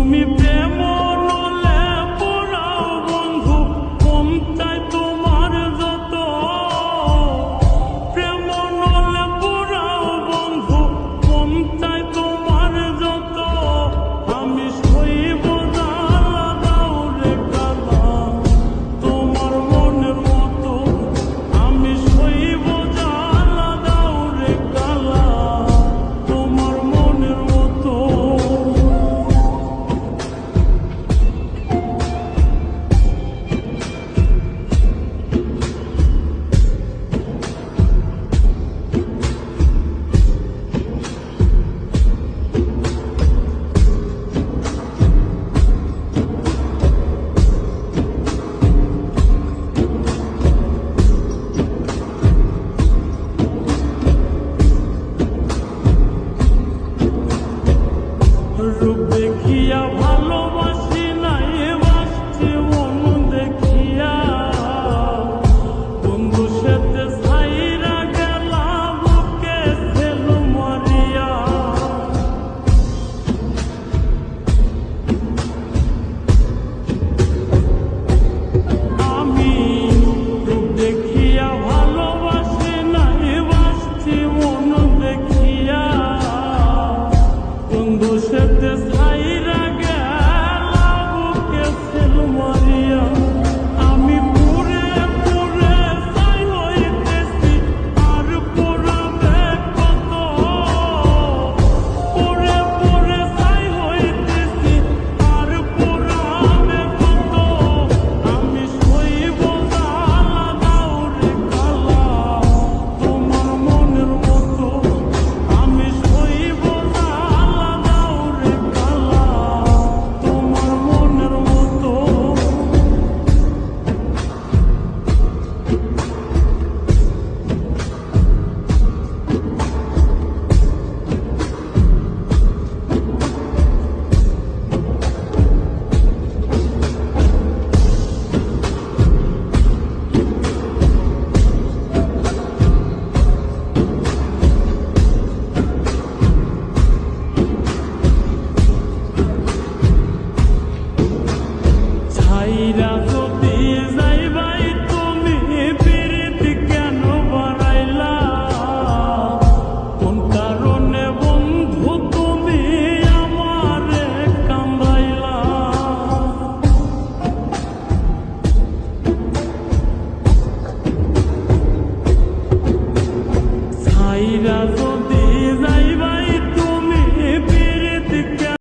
তুমি প্রেম নলে পোড়াও বন্ধু, মন চাই তোমার যত। প্রেম নলে পোড়াও বন্ধু, মন চাই তোমার যত। আমি সইব জ্বালা, দাও রে কালা তোমার মনের মতো। আমি সইব জ্বালা, দাও রে কালা তোমার মনের মতো। রূপ দেখিয়া ভালোবাসি নাই, বাসছি মন দেখিয়া। বন্ধু সাথে ছাইরা গেলা, বুকে ছেল মারিয়া। আমি রূপ দেখিয়া ভালোবাসি নাই, বাসছি মন দেখিয়া। বন্ধু সাথে